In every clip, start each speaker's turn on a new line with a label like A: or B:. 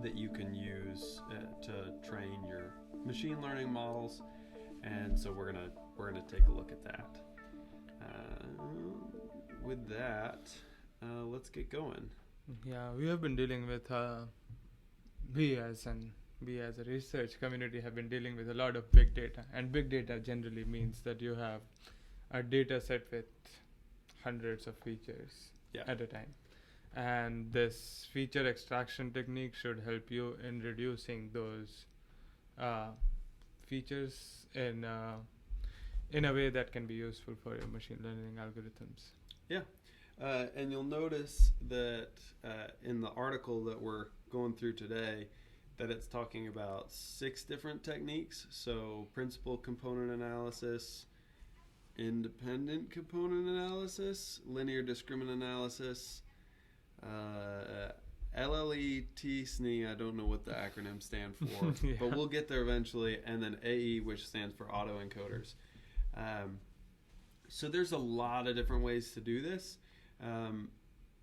A: that you can use to train your machine learning models. And so we're gonna take a look at that. With that, let's get going.
B: Yeah, we have been dealing with we as a research community have been dealing with a lot of big data, and big data generally means that you have a data set with hundreds of features at a time, and this feature extraction technique should help you in reducing those features in a way that can be useful for your machine learning algorithms.
A: And you'll notice that in the article that we're going through today, that it's talking about 6 different techniques. So principal component analysis, independent component analysis, linear discriminant analysis, LLE-T-SNE, I don't know what the acronyms stand for, but we'll get there eventually, and then AE, which stands for autoencoders. So there's a lot of different ways to do this.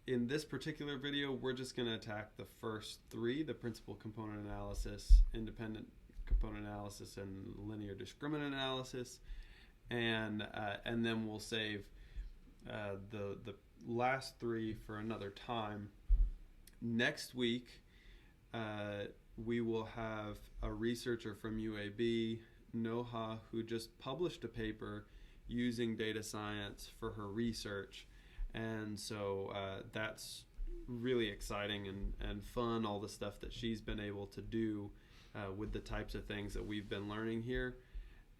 A: In this particular video, we're just going to attack the first 3, the principal component analysis, independent component analysis, and linear discriminant analysis. And then we'll save the last 3 for another time. Next week, we will have a researcher from UAB, Noha, who just published a paper using data science for her research. And so that's really exciting and fun, all the stuff that she's been able to do with the types of things that we've been learning here.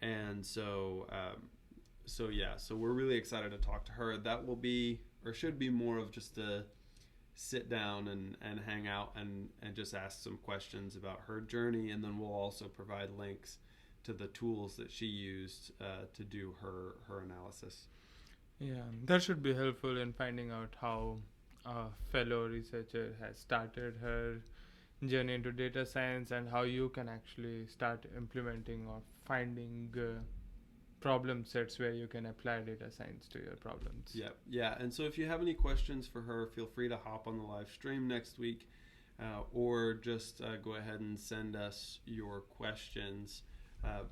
A: And so we're really excited to talk to her. That will be, or should be, more of just a sit down and hang out and just ask some questions about her journey. And then we'll also provide links to the tools that she used to do her analysis.
B: Yeah, that should be helpful in finding out how a fellow researcher has started her journey into data science and how you can actually start implementing or finding problem sets where you can apply data science to your problems.
A: Yeah. And so if you have any questions for her, feel free to hop on the live stream next week or just go ahead and send us your questions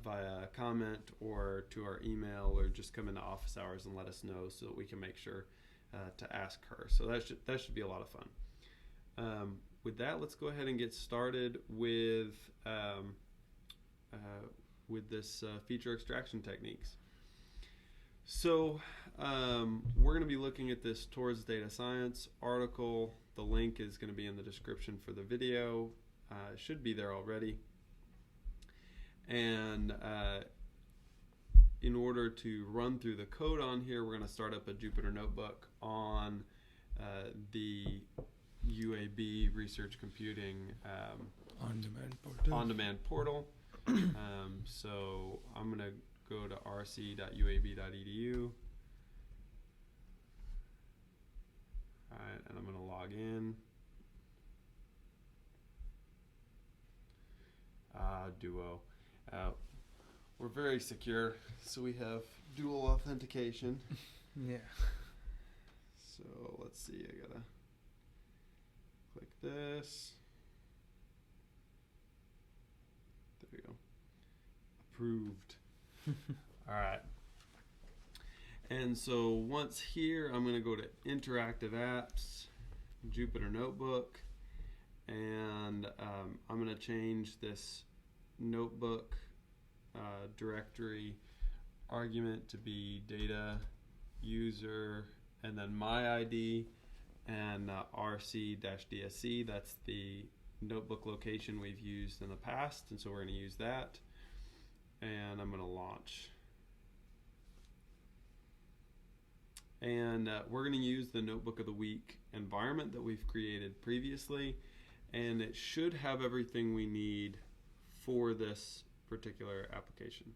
A: via comment or to our email, or just come into office hours and let us know so that we can make sure to ask her. So that should be a lot of fun. With that, let's go ahead and get started with this feature extraction techniques. So we're going to be looking at this Towards Data Science article. The link is going to be in the description for the video. It should be there already. And in order to run through the code on here, we're going to start up a Jupyter Notebook on the UAB Research Computing on-demand portal. So I'm going to go to rc.uab.edu. All right, and I'm going to log in. Duo. We're very secure, so we have dual authentication.
B: Yeah.
A: So let's see, I gotta click this. There we go. Approved. All right. And so once here, I'm gonna go to Interactive Apps, Jupyter Notebook, and I'm gonna change this notebook directory argument to be data user and then my ID and rc-dsc. That's the notebook location we've used in the past, and so we're going to use that. And I'm going to launch. And we're going to use the Notebook of the Week environment that we've created previously, and it should have everything we need for this particular application.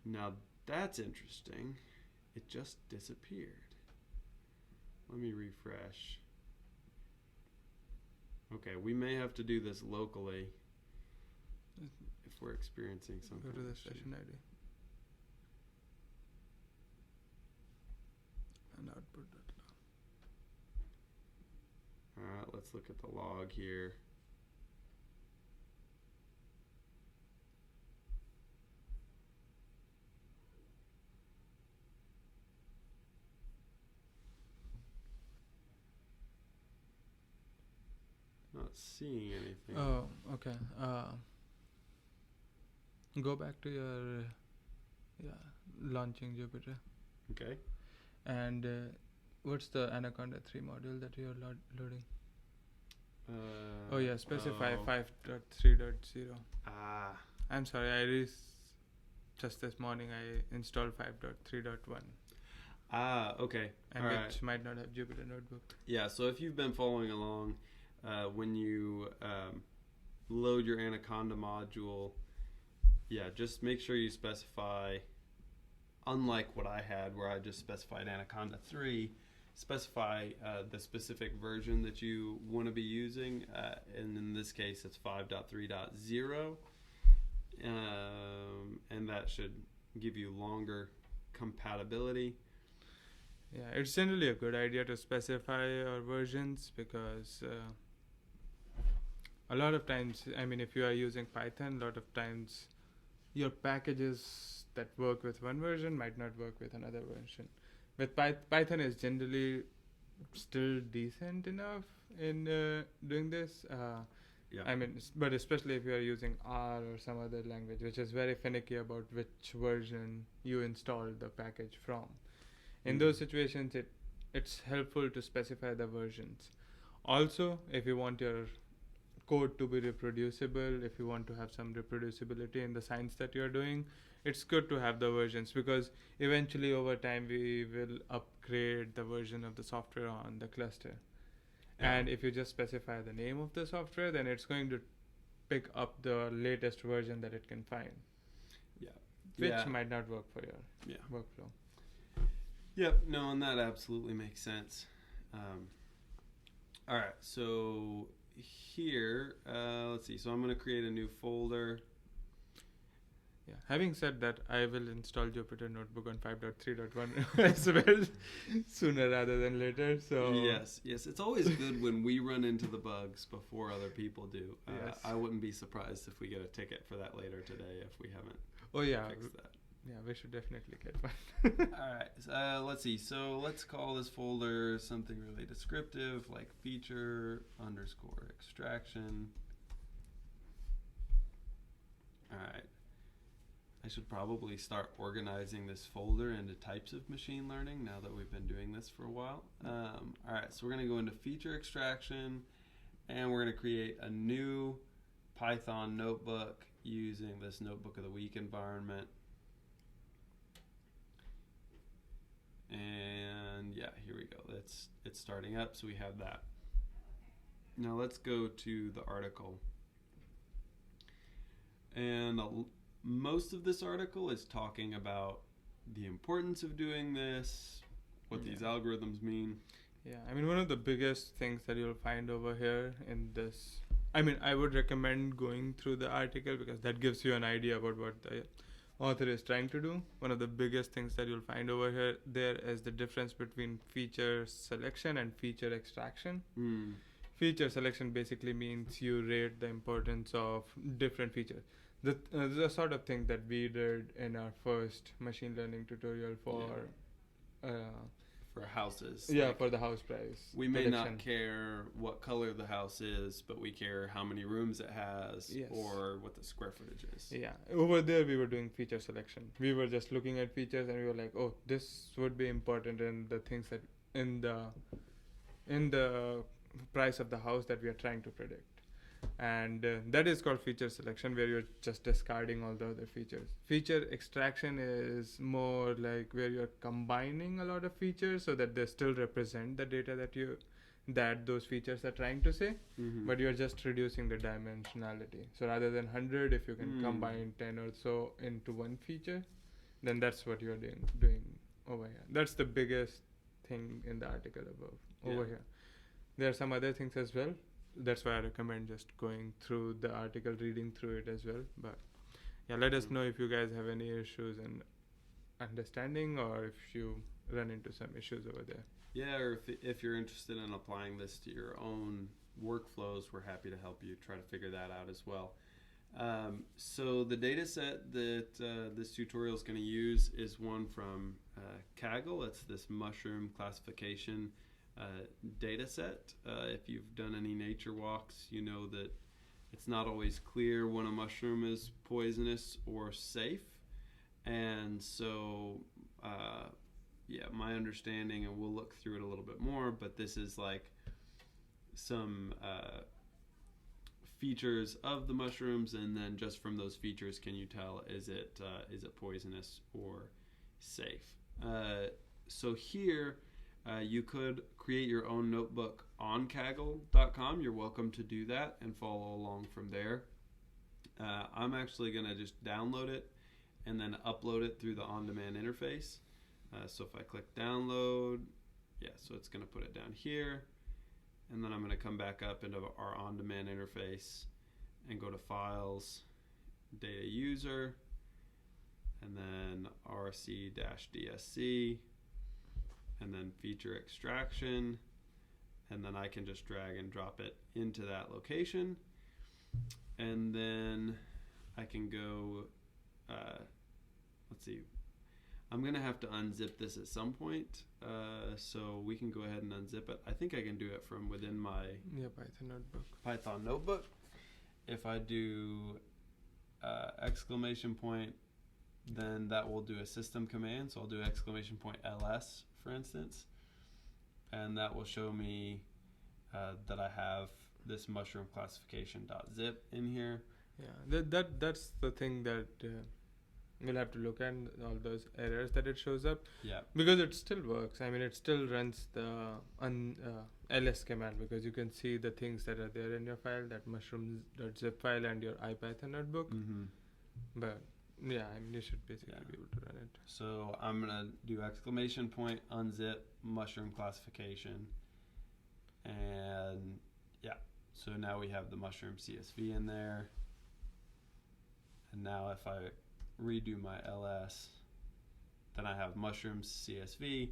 A: Now that's interesting. It just disappeared. Let me refresh. Okay, we may have to do this locally if we're experiencing something.
B: Go to the session ID and output that.
A: Alright, let's look at the log here. not seeing anything.
B: Oh, okay. Go back to your launching Jupyter.
A: Okay.
B: And what's the Anaconda 3 module that you're loading? Specify 5.3.0. I'm sorry, just this morning I installed 5.3.1.
A: Okay.
B: And which might not have Jupyter Notebook.
A: Yeah, so if you've been following along, when you load your Anaconda module, just make sure you specify, unlike what I had where I just specified Anaconda 3, specify the specific version that you want to be using, and in this case it's 5.3.0, and that should give you longer compatibility.
B: Yeah, it's generally a good idea to specify your versions because a lot of times, if you are using Python, a lot of times your packages that work with one version might not work with another version. With Python is generally still decent enough in doing this. But especially if you are using R or some other language, which is very finicky about which version you install the package from. In those situations, it's helpful to specify the versions. Also, if you want your code to be reproducible, if you want to have some reproducibility in the science that you're doing, it's good to have the versions because eventually over time we will upgrade the version of the software on the cluster. Yeah. And if you just specify the name of the software, then it's going to pick up the latest version that it can find. Which might not work for your workflow.
A: Yep, no, and that absolutely makes sense. All right, so here, let's see. So I'm going to create a new folder.
B: Yeah. Having said that, I will install Jupyter Notebook on 5.3.1 as well, sooner rather than later. So
A: yes, it's always good when we run into the bugs before other people do. Yes. I wouldn't be surprised if we get a ticket for that later today if we haven't fixed that.
B: Yeah, we should definitely get one.
A: All right, let's see. So let's call this folder something really descriptive, like feature _ extraction. All right. I should probably start organizing this folder into types of machine learning now that we've been doing this for a while. All right, so we're going to go into feature extraction, and we're going to create a new Python notebook using this Notebook of the Week environment. And here we go. It's starting up, so we have that. Now let's go to the article. And most of this article is talking about the importance of doing this, what these algorithms mean.
B: Yeah, one of the biggest things that you'll find over here in this, I would recommend going through the article because that gives you an idea about what the author is trying to do. One of the biggest things that you'll find over there is the difference between feature selection and feature extraction. Feature selection basically means you rate the importance of different features. The sort of thing that we did in our first machine learning tutorial for
A: houses.
B: Yeah, for the house price.
A: We may not care what color the house is, but we care how many rooms it has or what the square footage is.
B: Yeah, over there we were doing feature selection. We were just looking at features and we were like, oh, this would be important in the things that in the price of the house that we are trying to predict. And that is called feature selection, where you're just discarding all the other features. Feature extraction is more like where you're combining a lot of features so that they still represent the data that those features are trying to say, but you're just reducing the dimensionality. So rather than 100, if you can combine 10 or so into one feature, then that's what you're doing over here. That's the biggest thing in the article over here. There are some other things as well. That's why I recommend just going through the article, reading through it as well. But let us know if you guys have any issues in understanding or if you run into some issues over there.
A: Yeah, or if you're interested in applying this to your own workflows, we're happy to help you try to figure that out as well. So the data set that this tutorial is going to use is one from Kaggle. It's this mushroom classification data set. If you've done any nature walks, you know that it's not always clear when a mushroom is poisonous or safe. And so, my understanding, and we'll look through it a little bit more, but this is like some features of the mushrooms, and then just from those features, can you tell is it poisonous or safe? So here, you could create your own notebook on Kaggle.com. You're welcome to do that and follow along from there. I'm actually going to just download it and then upload it through the on-demand interface. So if I click download, so it's going to put it down here. And then I'm going to come back up into our on-demand interface and go to Files, Data User, and then RC-DSC, and then Feature Extraction, and then I can just drag and drop it into that location. And then I can go, let's see, I'm going to have to unzip this at some point, so we can go ahead and unzip it. I think I can do it from within my Python notebook. If I do exclamation point, then that will do a system command. So I'll do exclamation point ls, for instance, and that will show me that I have this mushroom classification.zip in here.
B: Yeah, that's the thing that we'll have to look at, all those errors that it shows up.
A: Yeah.
B: Because it still works. I mean, it still runs the ls command, because you can see the things that are there in your file, that mushrooms.zip file and your IPython notebook.
A: Mm-hmm.
B: But yeah, I mean, you should basically be able to run it.
A: So I'm going to do exclamation point unzip mushroom classification. And so now we have the mushroom CSV in there. And now if I redo my ls, then I have mushrooms CSV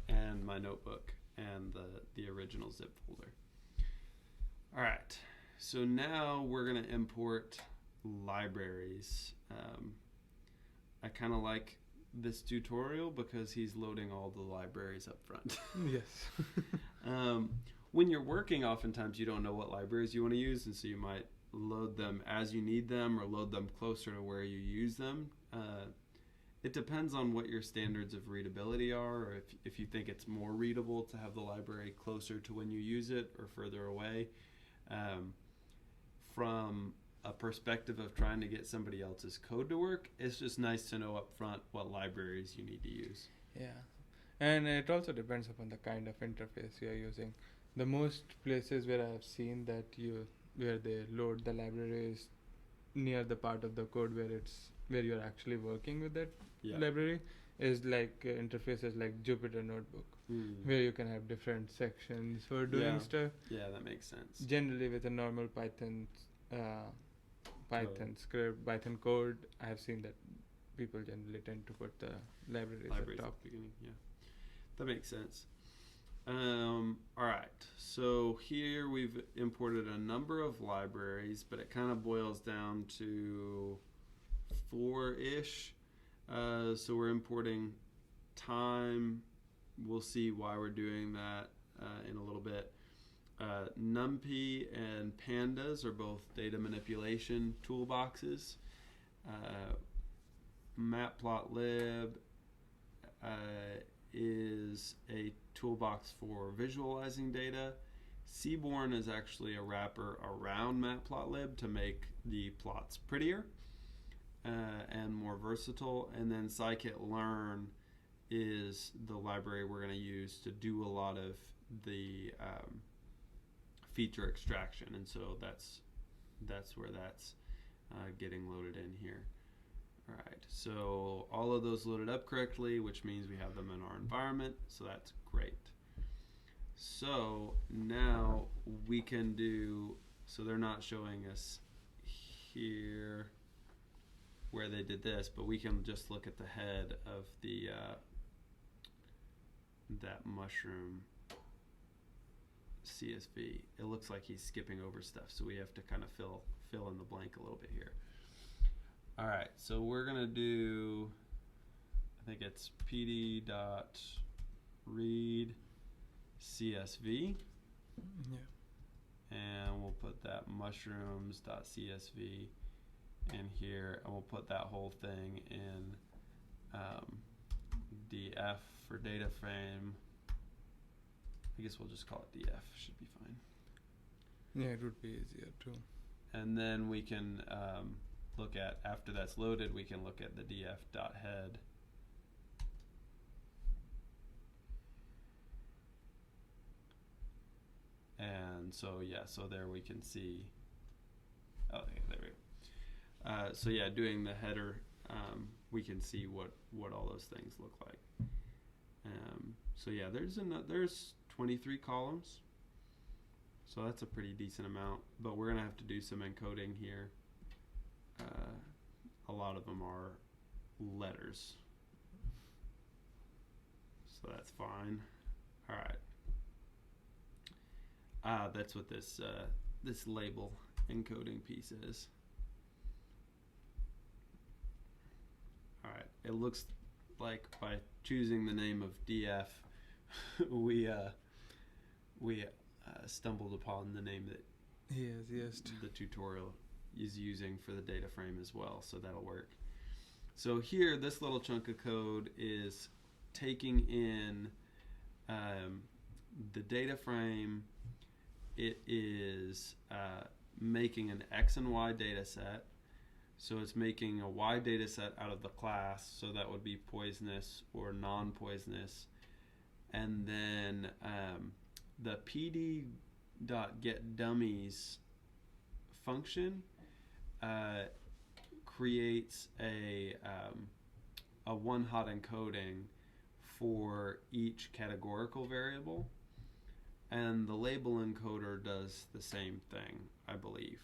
A: and my notebook and the original zip folder. All right, so now we're going to import libraries. I kind of like this tutorial because he's loading all the libraries up front.
B: Yes.
A: When you're working, oftentimes you don't know what libraries you want to use, and so you might load them as you need them or load them closer to where you use them. It depends on what your standards of readability are, or if you think it's more readable to have the library closer to when you use it or further away. From a perspective of trying to get somebody else's code to work, it's just nice to know up front what libraries you need to use.
B: Yeah, and it also depends upon the kind of interface you're using. The most places where I have seen that where they load the library is near the part of the code where you're actually working with that library, is like interfaces like Jupyter Notebook, where you can have different sections for doing stuff.
A: Yeah, that makes sense.
B: Generally, with a normal Python script, Python code, I have seen that people generally tend to put the libraries at the top.
A: At the beginning. Yeah, that makes sense. All right, so here we've imported a number of libraries, but it kind of boils down to 4-ish. So we're importing time. We'll see why we're doing that in a little bit. NumPy and Pandas are both data manipulation toolboxes. Matplotlib is a toolbox for visualizing data. Seaborn is actually a wrapper around Matplotlib to make the plots prettier and more versatile. And then scikit-learn is the library we're going to use to do a lot of the feature extraction, and so that's where that's getting loaded in here. All right, so all of those loaded up correctly, which means we have them in our environment, so that's great. So now we can do, so they're not showing us here where they did this, but we can just look at the head of the that mushroom CSV. It looks like he's skipping over stuff, so we have to kind of fill in the blank a little bit here. All right, so we're gonna do, I think it's pd.read CSV.
B: Yeah.
A: And we'll put that mushrooms.csv in here, and we'll put that whole thing in df for data frame. I guess we'll just call it df, should be fine.
B: Yeah, it would be easier too.
A: And then we can look at, after that's loaded, we can look at the df.head. And so, yeah, so there we can see, oh, yeah, there we go. So yeah, doing the header, we can see what all those things look like. So yeah, there's 23 columns. So that's a pretty decent amount, but we're gonna have to do some encoding here. A lot of them are letters. So that's fine. All right. That's what this this label encoding piece is. All right. It looks like by choosing the name of DF, we stumbled upon the name that
B: Yes.
A: the tutorial is using for the data frame as well, so that'll work. So here, this little chunk of code is taking in the data frame. It is making an X and Y data set. So it's making a Y data set out of the class, so that would be poisonous or non-poisonous. And then the pd.getDummies function creates a one-hot encoding for each categorical variable, and the label encoder does the same thing, I believe.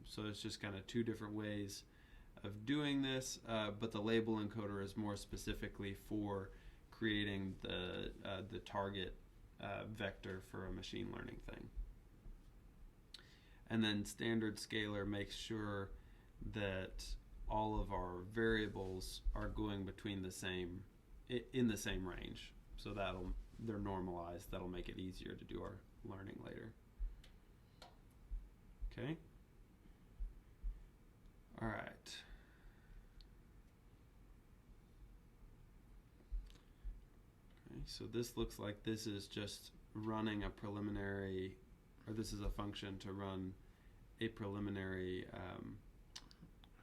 A: So it's just kind of two different ways of doing this, but the label encoder is more specifically for creating the target vector for a machine learning thing. And then standard scaler makes sure that all of our variables are going between the same, in the same range. So they're normalized. That'll make it easier to do our learning later. Okay. All right. Okay, so this looks like this is just running a preliminary, or this is a function to run a preliminary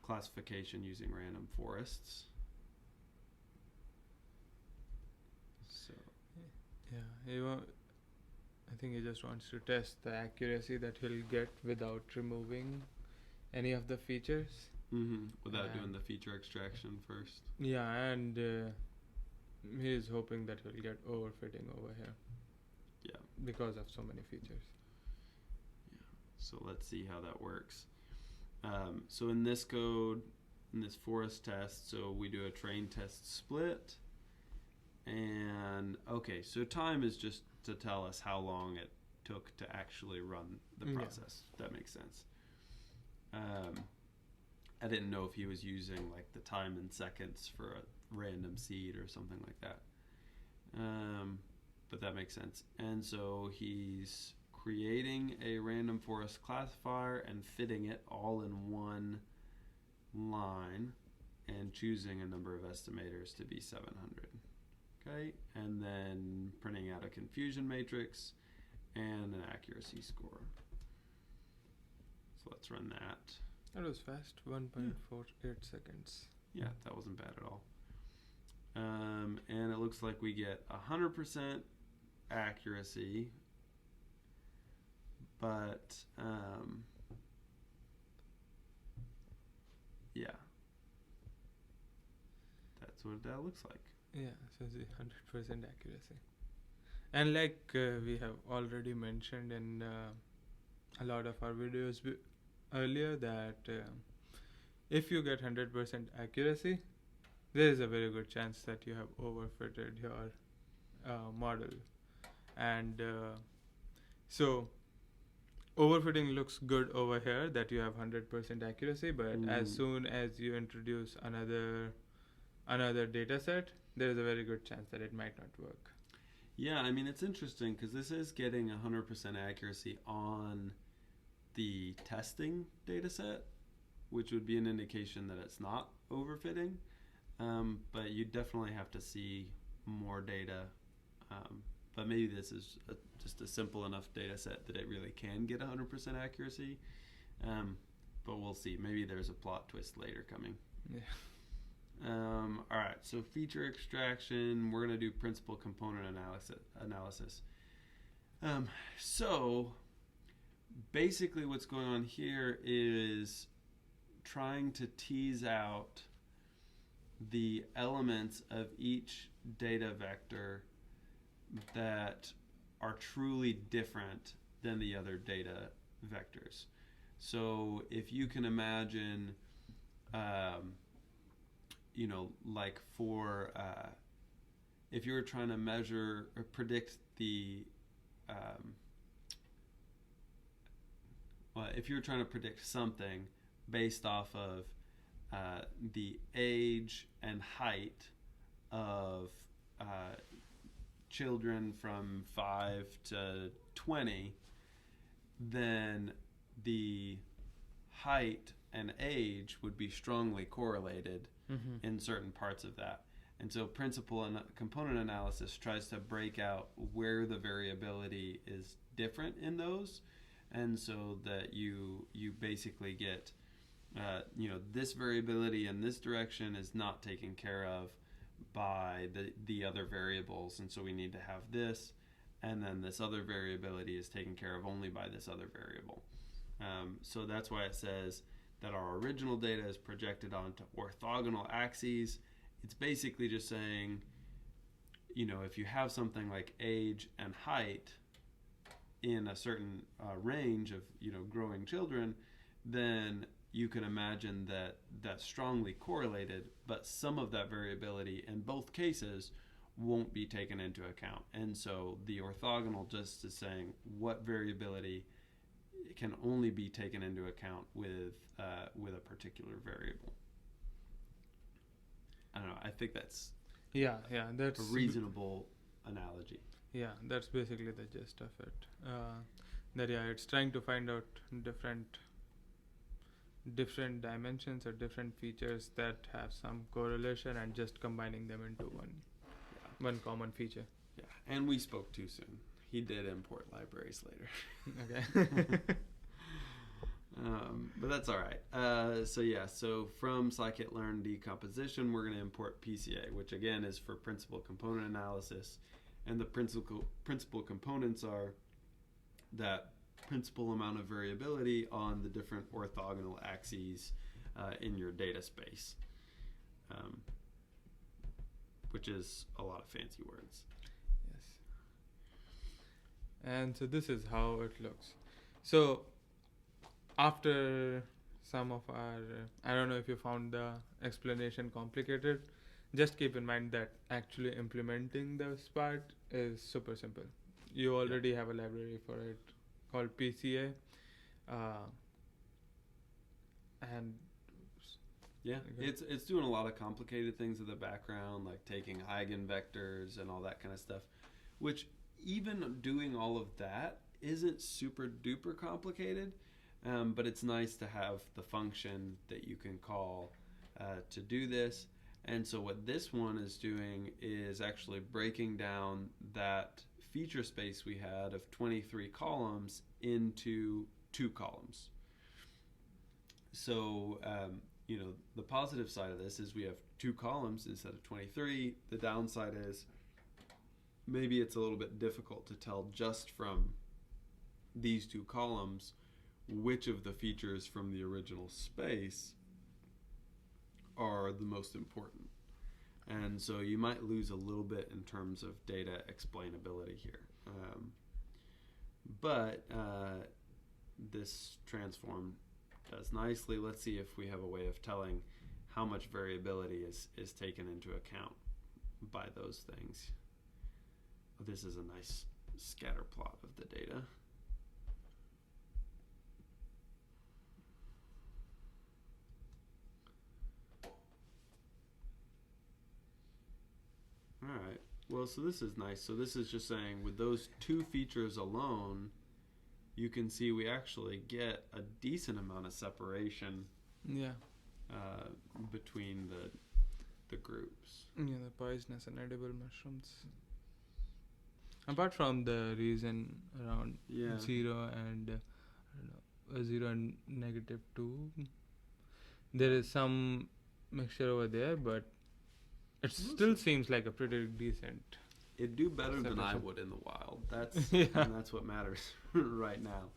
A: classification using random forests. So
B: Yeah, I think he just wants to test the accuracy that he'll get without removing any of the features.
A: Without doing the feature extraction first.
B: Yeah, and he is hoping that he'll get overfitting over here.
A: Yeah.
B: Because of so many features.
A: Yeah. So let's see how that works. So in this code, in this forest test, so we do a train test split. And okay, so time is just to tell us how long it took to actually run the process. Yeah. That makes sense. I didn't know if he was using like the time in seconds for a random seed or something like that. But that makes sense. And so he's creating a random forest classifier and fitting it all in one line and choosing a number of estimators to be 700. Okay, and then printing out a confusion matrix and an accuracy score. So let's run that.
B: That was fast, 1.48 seconds.
A: Yeah, that wasn't bad at all. And it looks like we get 100% accuracy, but yeah, that's what that looks like.
B: Yeah, so it's 100% accuracy. And like we have already mentioned in a lot of our videos earlier, that if you get 100% accuracy, there is a very good chance that you have overfitted your model. And so overfitting looks good over here that you have 100% accuracy, but as soon as you introduce another data set, there is a very good chance that it might not work.
A: Yeah, I mean, it's interesting because this is getting 100% accuracy on the testing data set, which would be an indication that it's not overfitting. But you definitely have to see more data. But maybe this is just a simple enough data set that it really can get 100% accuracy. But we'll see. Maybe there's a plot twist later coming.
B: Yeah.
A: All right, so feature extraction, we're going to do principal component analysis. So basically what's going on here is trying to tease out the elements of each data vector that are truly different than the other data vectors. So if you can imagine, like for, if you were trying to measure or predict the, if you were trying to predict something based off of the age and height of children from 5 to 20, then the height and age would be strongly correlated in certain parts of that. And so principal and component analysis tries to break out where the variability is different in those, and so that you basically get this variability in this direction is not taken care of by the other variables, and so we need to have this, and then this other variability is taken care of only by this other variable. So that's why it says that our original data is projected onto orthogonal axes. It's basically just saying, if you have something like age and height in a certain range of, growing children, then you can imagine that that's strongly correlated, but some of that variability in both cases won't be taken into account. And so the orthogonal just is saying what variability can only be taken into account with a particular variable. I don't know. I think that's
B: that's
A: a reasonable analogy.
B: Yeah, that's basically the gist of it. It's trying to find out different dimensions or different features that have some correlation and just combining them into one common feature.
A: Yeah, and we spoke too soon. He did import libraries later.
B: Okay.
A: But that's all right. So from scikit-learn decomposition, we're going to import PCA, which again is for principal component analysis. And the principal components are that principal amount of variability on the different orthogonal axes in your data space, which is a lot of fancy words.
B: Yes. And so this is how it looks. So after some of our, I don't know if you found the explanation complicated, just keep in mind that actually implementing this part is super simple. You already have a library for it called PCA. And
A: yeah, it's doing a lot of complicated things in the background, like taking eigenvectors and all that kind of stuff, which even doing all of that isn't super duper complicated, but it's nice to have the function that you can call to do this. And so what this one is doing is actually breaking down that feature space we had of 23 columns into 2 columns. So, the positive side of this is we have 2 columns instead of 23. The downside is maybe it's a little bit difficult to tell just from these 2 columns which of the features from the original space are the most important. And so you might lose a little bit in terms of data explainability here. But this transform does nicely. Let's see if we have a way of telling how much variability is taken into account by those things. This is a nice scatter plot of the data. All right. Well, so this is nice. So this is just saying with those two features alone, you can see we actually get a decent amount of separation
B: Yeah.
A: between the groups.
B: Yeah, the poisonous and edible mushrooms. Apart from the reason around
A: Yeah.
B: 0 and I don't know, 0 and -2, there is some mixture over there, but it still seems like a pretty decent.
A: It'd do better than I
B: separation.
A: would in the wild. That's
B: Yeah.
A: and that's what matters right now.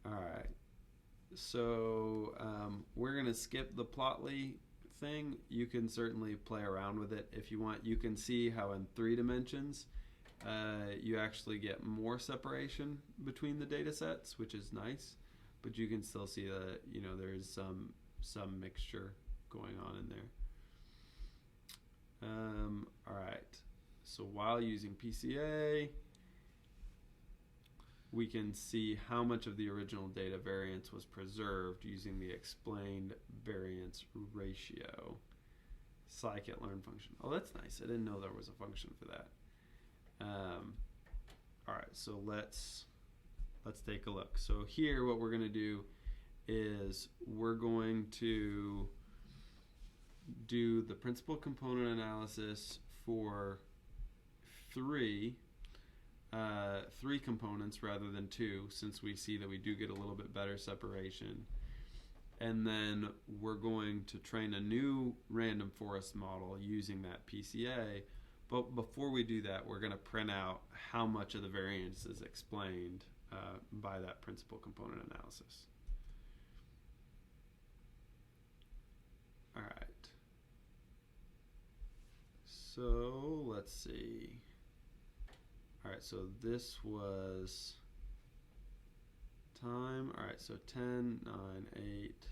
A: All right. So we're gonna skip the Plotly thing. You can certainly play around with it if you want. You can see how in 3 dimensions you actually get more separation between the data sets, which is nice. But you can still see that there is some mixture going on in there. All right. So while using PCA, we can see how much of the original data variance was preserved using the explained variance ratio scikit-learn function. Oh, that's nice. I didn't know there was a function for that. All right, so let's take a look. So here, what we're going to do is we're going to do the principal component analysis for three components rather than 2, since we see that we do get a little bit better separation. And then we're going to train a new random forest model using that PCA. But before we do that, we're going to print out how much of the variance is explained by that principal component analysis. All right. So let's see. All right, so this was time. All right, so 10, 9, 8.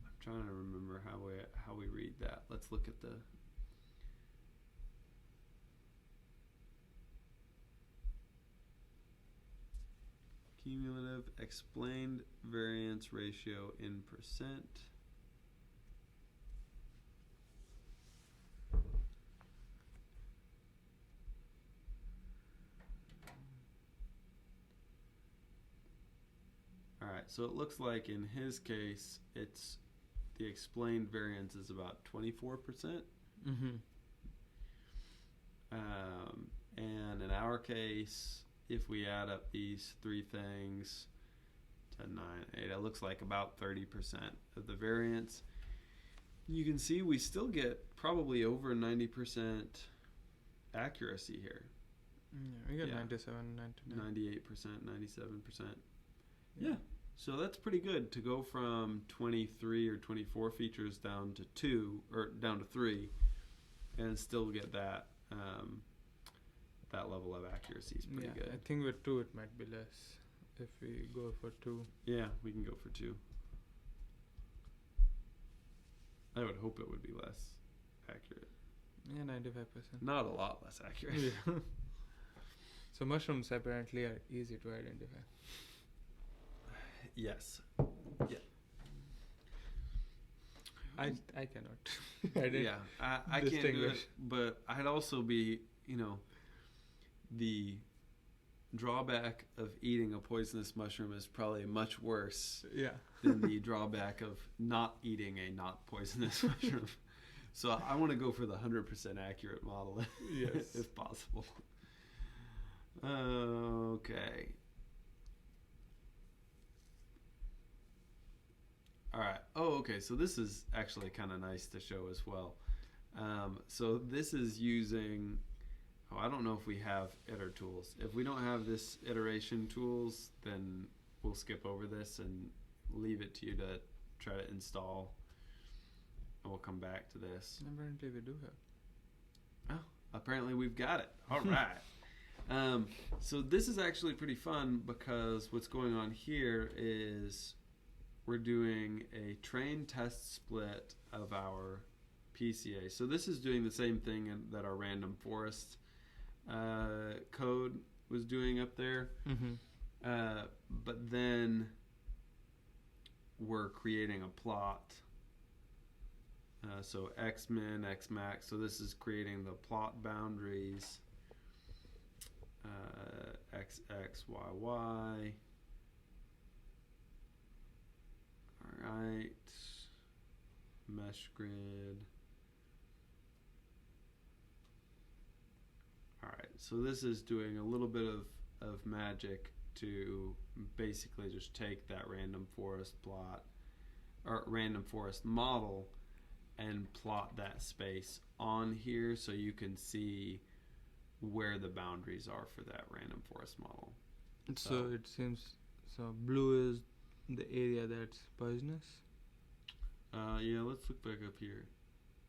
A: I'm trying to remember how we read that. Let's look at the cumulative explained variance ratio in percent. Alright, so it looks like in his case, it's the explained variance is about 24%.
B: Mm-hmm.
A: And in our case, if we add up these 3 things, 10, 9, 8, it looks like about 30% of the variance. You can see we still get probably over 90% accuracy here.
B: Yeah, we got 97, 99.
A: 98%, 97%. Yeah, so that's pretty good to go from 23 or 24 features down to 2 or down to 3, and still get that that level of accuracy is pretty good.
B: I think with 2 it might be less if we go for 2.
A: Yeah, we can go for 2. I would hope it would be less accurate.
B: Yeah, 95%.
A: Not a lot less accurate.
B: Yeah. So mushrooms apparently are easy to identify.
A: Yes. Yeah.
B: I cannot. I didn't
A: I can't do it,
B: distinguish.
A: but I'd also be, the drawback of eating a poisonous mushroom is probably much worse than the drawback of not eating a not poisonous mushroom. So I want to go for the 100% accurate model
B: Yes.
A: if possible. Okay. All right. Oh, okay. So this is actually kind of nice to show as well. So this is using, I don't know if we have iter tools. If we don't have this iteration tools, then we'll skip over this and leave it to you to try to install. And we'll come back to this.
B: Apparently we do have.
A: Oh, apparently we've got it. All right. So this is actually pretty fun because what's going on here is we're doing a train test split of our PCA. So this is doing the same thing that our random forest code was doing up there.
B: Mm-hmm.
A: But then we're creating a plot So x min, x max. So this is creating the plot boundaries. X, x, y, y. All right. Mesh grid. All right. So this is doing a little bit of magic to basically just take that random forest plot or random forest model and plot that space on here so you can see where the boundaries are for that random forest model.
B: So it seems, so blue is the area that's poisonous?
A: Yeah, let's look back up here.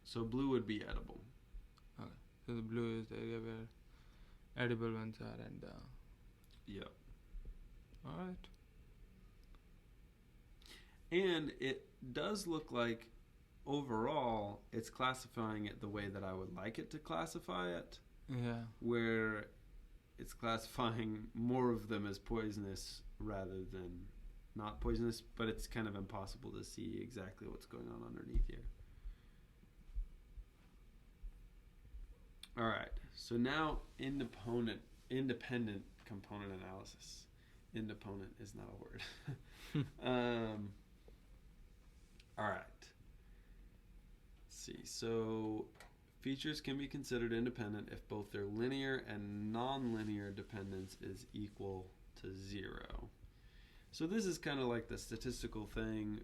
A: So blue would be edible.
B: Okay. So the blue is the area where edible ones are, and
A: Yep.
B: alright.
A: And it does look like overall it's classifying it the way that I would like it to classify it,
B: Yeah.
A: where it's classifying more of them as poisonous rather than not poisonous, but it's kind of impossible to see exactly what's going on underneath here. All right, so now independent component analysis. Independent is not a word. All right. Let's see. So features can be considered independent if both their linear and nonlinear dependence is equal to 0. So this is kind of like the statistical thing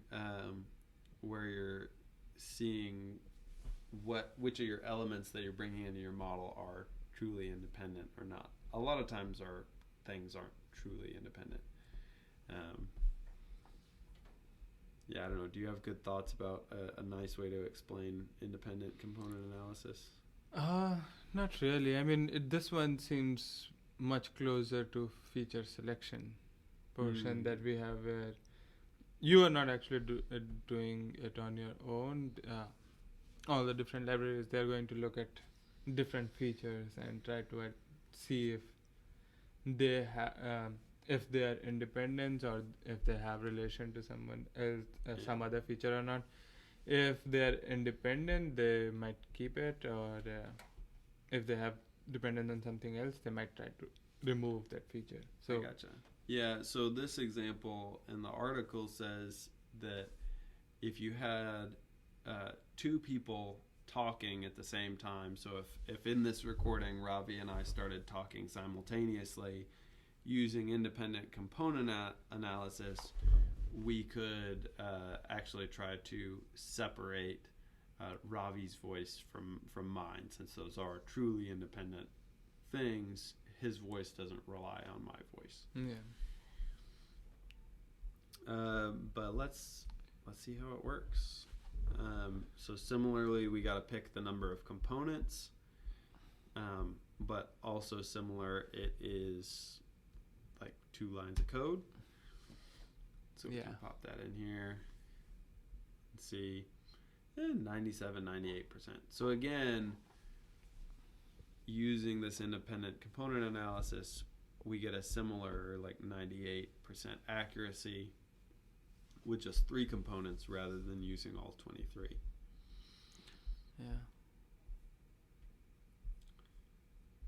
A: where you're seeing which of your elements that you're bringing into your model are truly independent or not. A lot of times our things aren't truly independent. Yeah, I don't know. Do you have good thoughts about a nice way to explain independent component analysis?
B: Not really. I mean, this one seems much closer to feature selection portion that we have, where you are not actually doing it on your own. All the different libraries, they're going to look at different features and try to see if they if they are independent or if they have relation to someone else, some other feature or not. If they are independent, they might keep it, or if they have dependent on something else, they might try to remove that feature. So
A: I gotcha. Yeah, so this example in the article says that if you had two people talking at the same time, so if in this recording Ravi and I started talking simultaneously using independent component analysis, we could actually try to separate Ravi's voice from mine. Since those are truly independent things, his voice doesn't rely on my voice.
B: Yeah.
A: But let's see how it works. So similarly, we got to pick the number of components, but also similar, it is like 2 lines of code. So we can pop that in here and see 97, 98%. So again, using this independent component analysis, we get a similar like 98% accuracy with just 3 components rather than using all 23.
B: Yeah.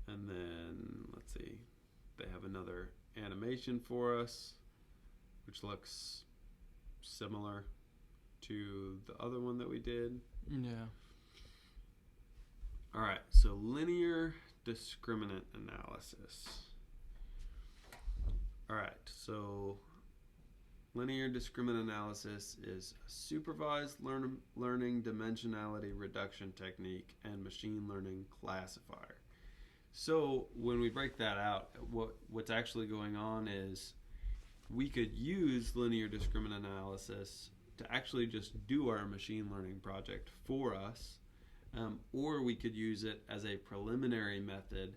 A: And then let's see, they have another animation for us, which looks similar to the other one that we did.
B: Yeah.
A: All right, so linear discriminant analysis. All right, so linear discriminant analysis is a supervised learning dimensionality reduction technique and machine learning classifier. So when we break that out, what's actually going on is we could use linear discriminant analysis to actually just do our machine learning project for us, or we could use it as a preliminary method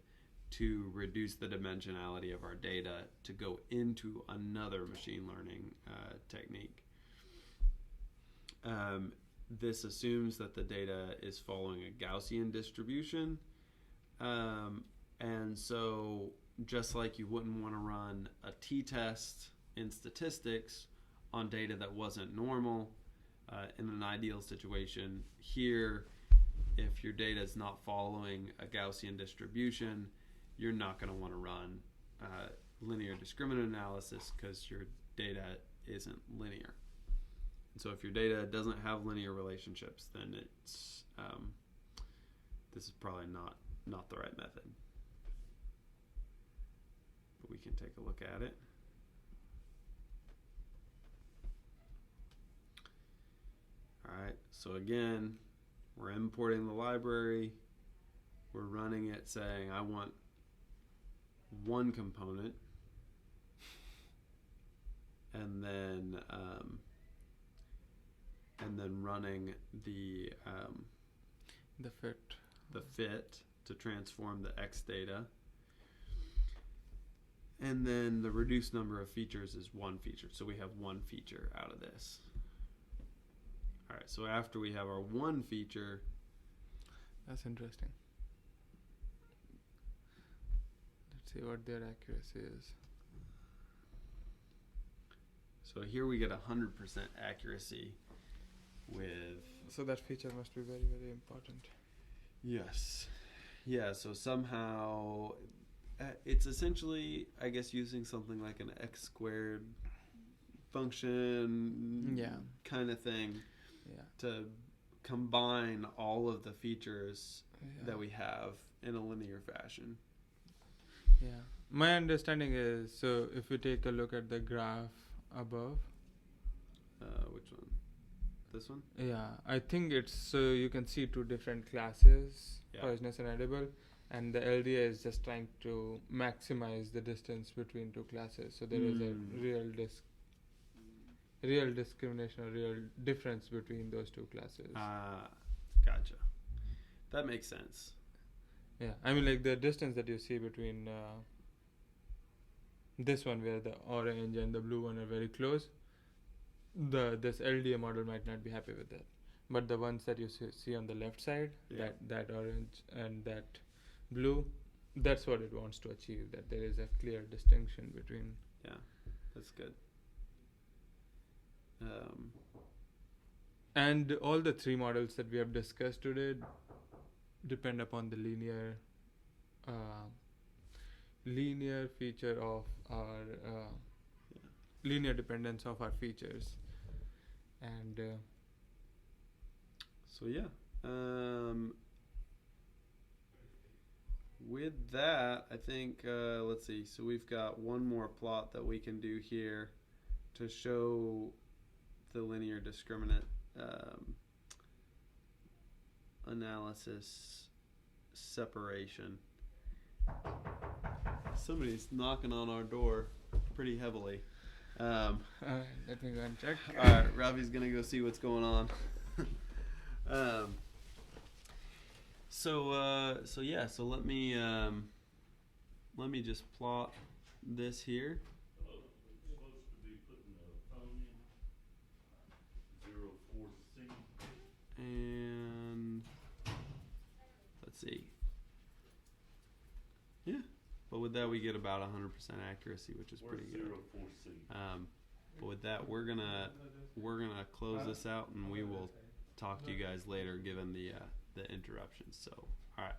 A: to reduce the dimensionality of our data to go into another machine learning technique. This assumes that the data is following a Gaussian distribution. And so just like you wouldn't want to run a t-test in statistics on data that wasn't normal, in an ideal situation. Here, if your data is not following a Gaussian distribution, you're not going to want to run linear discriminant analysis because your data isn't linear. And so if your data doesn't have linear relationships, then it's this is probably not the right method. But we can take a look at it. Alright, so again, we're importing the library. We're running it saying I want one component, and then running the fit to transform the X data, and then the reduced number of features is one feature. So we have one feature out of this. All right. So after we have our one feature,
B: that's interesting. Let's see what their accuracy is.
A: So here we get 100% accuracy with.
B: So that feature must be very, very important.
A: Yes. Yeah. So somehow it's essentially, I guess, using something like an x squared function kind of thing to combine all of the features that we have in a linear fashion.
B: Yeah. My understanding is, so if you take a look at the graph above.
A: Which one? This one?
B: Yeah, I think it's, so you can see two different classes, poisonous and edible, and the LDA is just trying to maximize the distance between two classes. So there is a real discrimination or real difference between those two classes.
A: Gotcha. That makes sense.
B: Yeah, I mean, like the distance that you see between this one where the orange and the blue one are very close, this LDA model might not be happy with that. But the ones that you see on the left side, that orange and that blue, that's what it wants to achieve, that there is a clear distinction between.
A: Yeah, that's good.
B: And all the three models that we have discussed today depend upon the linear feature of our linear dependence of our features. And
A: so with that, I think let's see, so we've got one more plot that we can do here to show the linear discriminant analysis separation. Somebody's knocking on our door pretty heavily.
B: Let me go and check.
A: Alright, Ravi's gonna go see what's going on. So let me just plot this here.
C: Supposed to be putting a phone in 04C.
A: And let's see. Yeah, but with that we get about 100% accuracy, which is pretty good.
C: 04C.
A: But with that, we're gonna close this out, and we will talk to you guys later, given the interruptions. So, all right.